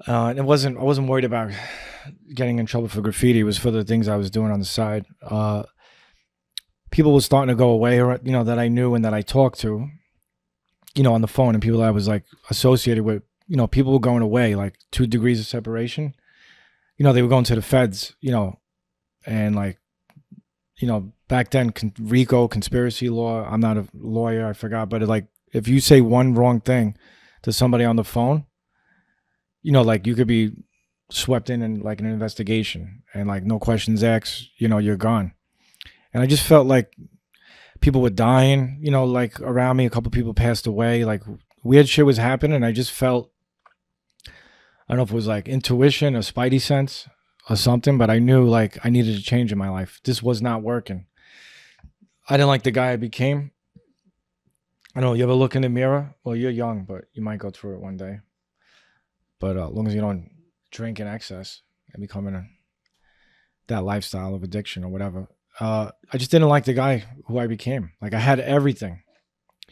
And I wasn't worried about getting in trouble for graffiti. It was for the things I was doing on the side. People were starting to go away, that I knew and that I talked to, on the phone, and people that I was like associated with, people were going away, like 2 degrees of separation. They were going to the feds, and like, back then, RICO, conspiracy law. I'm not a lawyer, I forgot, but like, if you say one wrong thing to somebody on the phone, like you could be swept in like an investigation, and like no questions asked, you're gone. And I just felt like people were dying, like around me. A couple people passed away, like weird shit was happening. I just felt, I don't know if it was like intuition or spidey sense or something, but I knew like I needed a change in my life. This was not working. I didn't like the guy I became. I don't know, you ever look in the mirror? Well, you're young, but you might go through it one day. But as long as you don't drink in excess and become that lifestyle of addiction or whatever, I just didn't like the guy who I became. Like I had everything,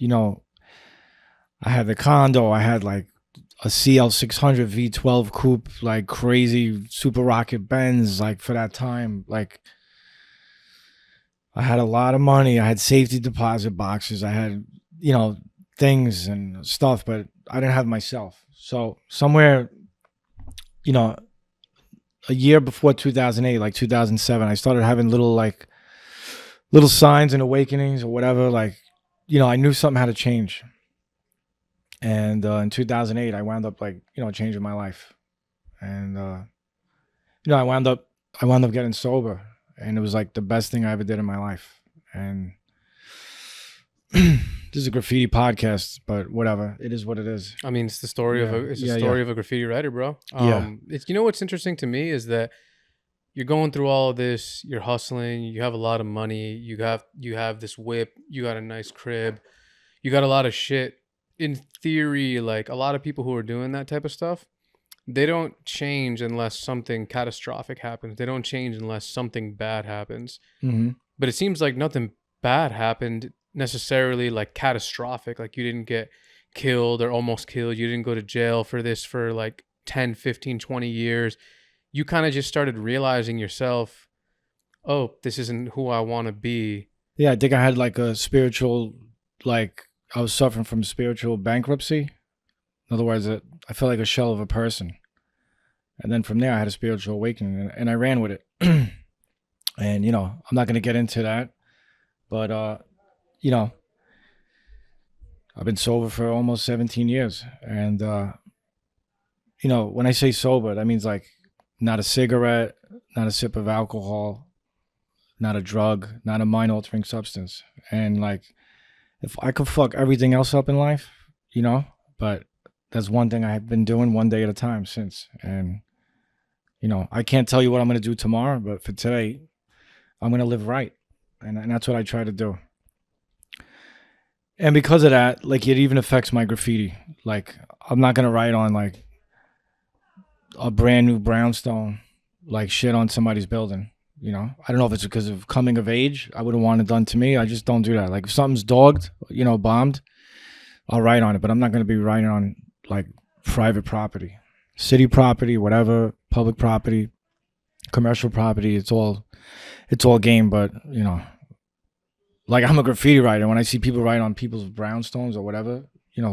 I had the condo, I had like a CL600 V12 coupe, like crazy super rocket Benz, like for that time. Like I had a lot of money. I had safety deposit boxes. I had, things and stuff, but I didn't have myself. So somewhere, a year before 2008, like 2007, I started having little signs and awakenings or whatever. Like, I knew something had to change. And in 2008, I wound up like, changing my life. And, I wound up getting sober, and it was like the best thing I ever did in my life. And this is a graffiti podcast, but whatever. It is what it is. I mean, it's the story of a graffiti writer, bro. It's, what's interesting to me is that you're going through all of this, you're hustling, you have a lot of money, you have this whip, you got a nice crib, you got a lot of shit. In theory, like a lot of people who are doing that type of stuff, they don't change unless something catastrophic happens. They don't change unless something bad happens. Mm-hmm. But it seems like nothing bad happened necessarily, like catastrophic. Like you didn't get killed or almost killed. You didn't go to jail for this for like 10, 15, 20 years. You kind of just started realizing yourself, oh, this isn't who I want to be. Yeah, I think I had like a spiritual, like I was suffering from spiritual bankruptcy. In other words, I felt like a shell of a person. And then from there, I had a spiritual awakening, and I ran with it. And, I'm not going to get into that. But, I've been sober for almost 17 years. And, when I say sober, that means like not a cigarette, not a sip of alcohol, not a drug, not a mind-altering substance. And like, if I could fuck everything else up in life, but that's one thing I've been doing one day at a time since. And, I can't tell you what I'm going to do tomorrow, but for today, I'm going to live right. And that's what I try to do. And because of that, like it even affects my graffiti. Like I'm not going to write on like a brand new brownstone, like shit on somebody's building. I don't know if it's because of coming of age. I wouldn't want it done to me. I just don't do that. Like if something's dogged, bombed, I'll write on it, but I'm not going to be writing on like private property, city property, whatever, public property, commercial property. It's all game. But like I'm a graffiti writer. When I see people write on people's brownstones or whatever,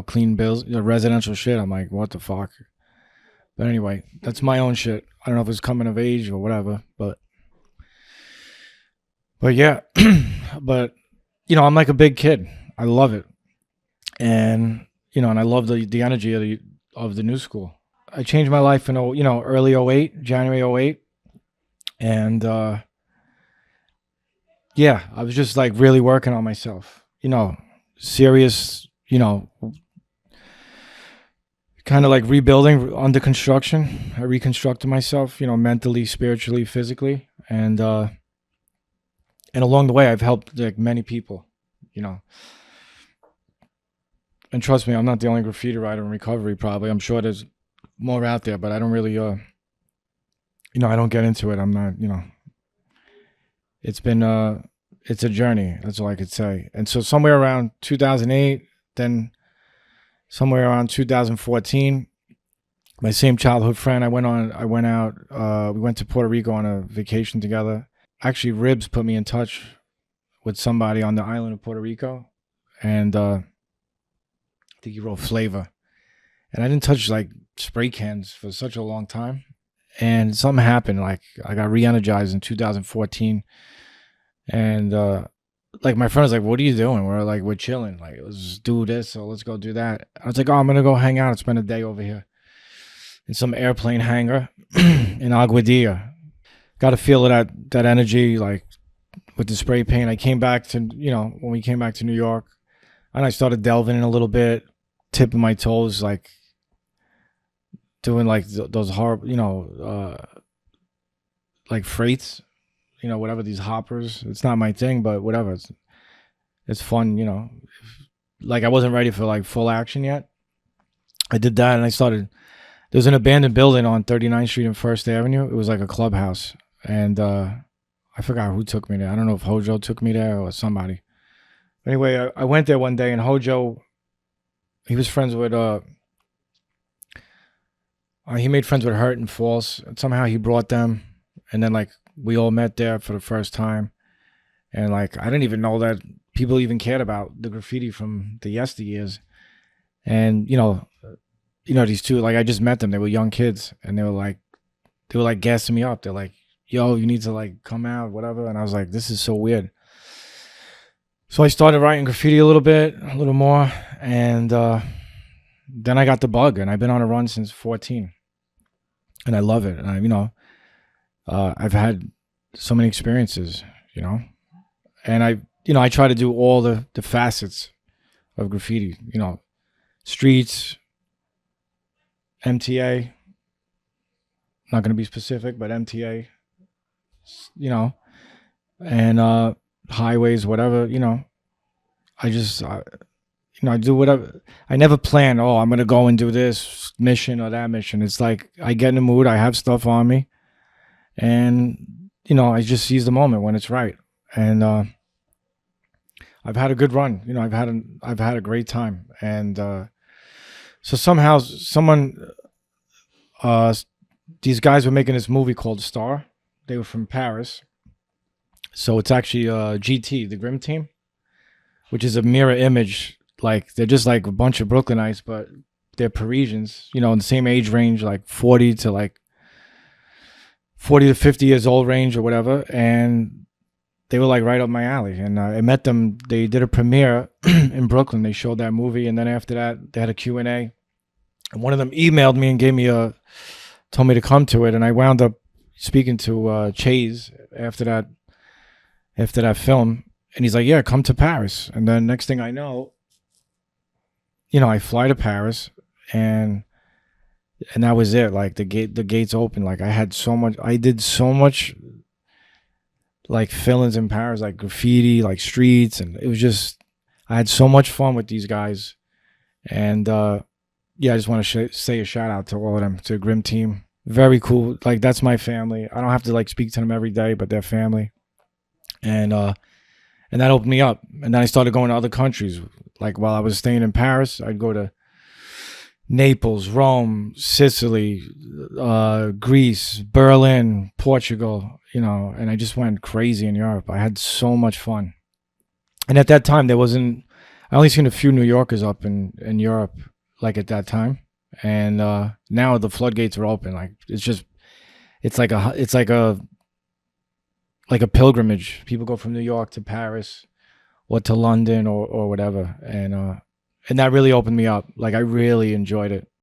clean bills, residential shit, I'm like, what the fuck? But anyway, that's my own shit. I don't know if it's coming of age or whatever, but yeah, but I'm like a big kid. I love it, and and I love the energy of the new school. I changed my life in early 08, January 08, and yeah, I was just like really working on myself. Serious. Kind of like rebuilding, under construction. I reconstructed myself, mentally, spiritually, physically, and along the way, I've helped like many people, And trust me, I'm not the only graffiti writer in recovery. Probably, I'm sure there's more out there, but I don't really, I don't get into it. I'm not, It's been, it's a journey. That's all I could say. And so somewhere around 2008, then somewhere around 2014, my same childhood friend. I went out. We went to Puerto Rico on a vacation together. Actually, Ribs put me in touch with somebody on the island of Puerto Rico, and I think he wrote Flavor. And I didn't touch like spray cans for such a long time. And something happened. Like I got re-energized in 2014, and like my friend was like, "What are you doing?" We're chilling. Like, let's do this or let's go do that. I was like, "Oh, I'm gonna go hang out and spend a day over here in some airplane hangar in Aguadilla." Got a feel of that energy, like with the spray paint. I came back to when we came back to New York, and I started delving in a little bit, tipping my toes, like doing like those horrible, like freights, whatever, these hoppers. It's not my thing, but whatever. It's fun. Like I wasn't ready for like full action yet. I did that, and I started. There's an abandoned building on 39th Street and First Avenue. It was like a clubhouse, and I forgot who took me there. I don't know if HOJO took me there or somebody. Anyway, I went there one day, and HOJO, he was friends with he made friends with Hurt and False, and somehow he brought them, and then like we all met there for the first time, and like I didn't even know that people even cared about the graffiti from the yesteryears, and these two, like I just met them, they were young kids, and they were like gassing me up. They're like, "Yo, you need to like come out, whatever," and I was like, "This is so weird." So I started writing graffiti a little more, and then I got the bug, and I've been on a run since 14. And I love it. And I've had so many experiences, and I try to do all the facets of graffiti, streets, MTA, not going to be specific, but MTA, and highways, whatever, I do whatever. I never plan, oh, I'm going to go and do this mission or that mission. It's like I get in the mood, I have stuff on me, and, I just seize the moment when it's right. And I've had a good run. I've had a great time. And so somehow these guys were making this movie called Star. They were from Paris. So it's actually GT, the Grim Team, which is a mirror image. Like they're just like a bunch of Brooklynites, but they're Parisians, in the same age range, like 40 to 50 years old range or whatever. And they were like right up my alley. And I met them. They did a premiere in Brooklyn. They showed that movie. And then after that, they had a Q&A. And one of them emailed me and told me to come to it. And I wound up speaking to Chase after that film. And he's like, "Yeah, come to Paris." And then next thing I know, I fly to Paris, and that was it. Like the gates open. Like I did so much like fill-ins in Paris, like graffiti, like streets, and it was just, I had so much fun with these guys. And I just want to say a shout out to all of them, to the Grim Team. Very cool. Like that's my family. I don't have to like speak to them every day, but they're family. And that opened me up. And then I started going to other countries. Like while I was staying in Paris, I'd go to Naples, Rome, Sicily, Greece, Berlin, Portugal, and I just went crazy in Europe. I had so much fun. And at that time, I only seen a few New Yorkers up in Europe, like at that time. And now the floodgates are open. Like it's like a pilgrimage. People go from New York to Paris or to London or whatever. And that really opened me up. Like I really enjoyed it.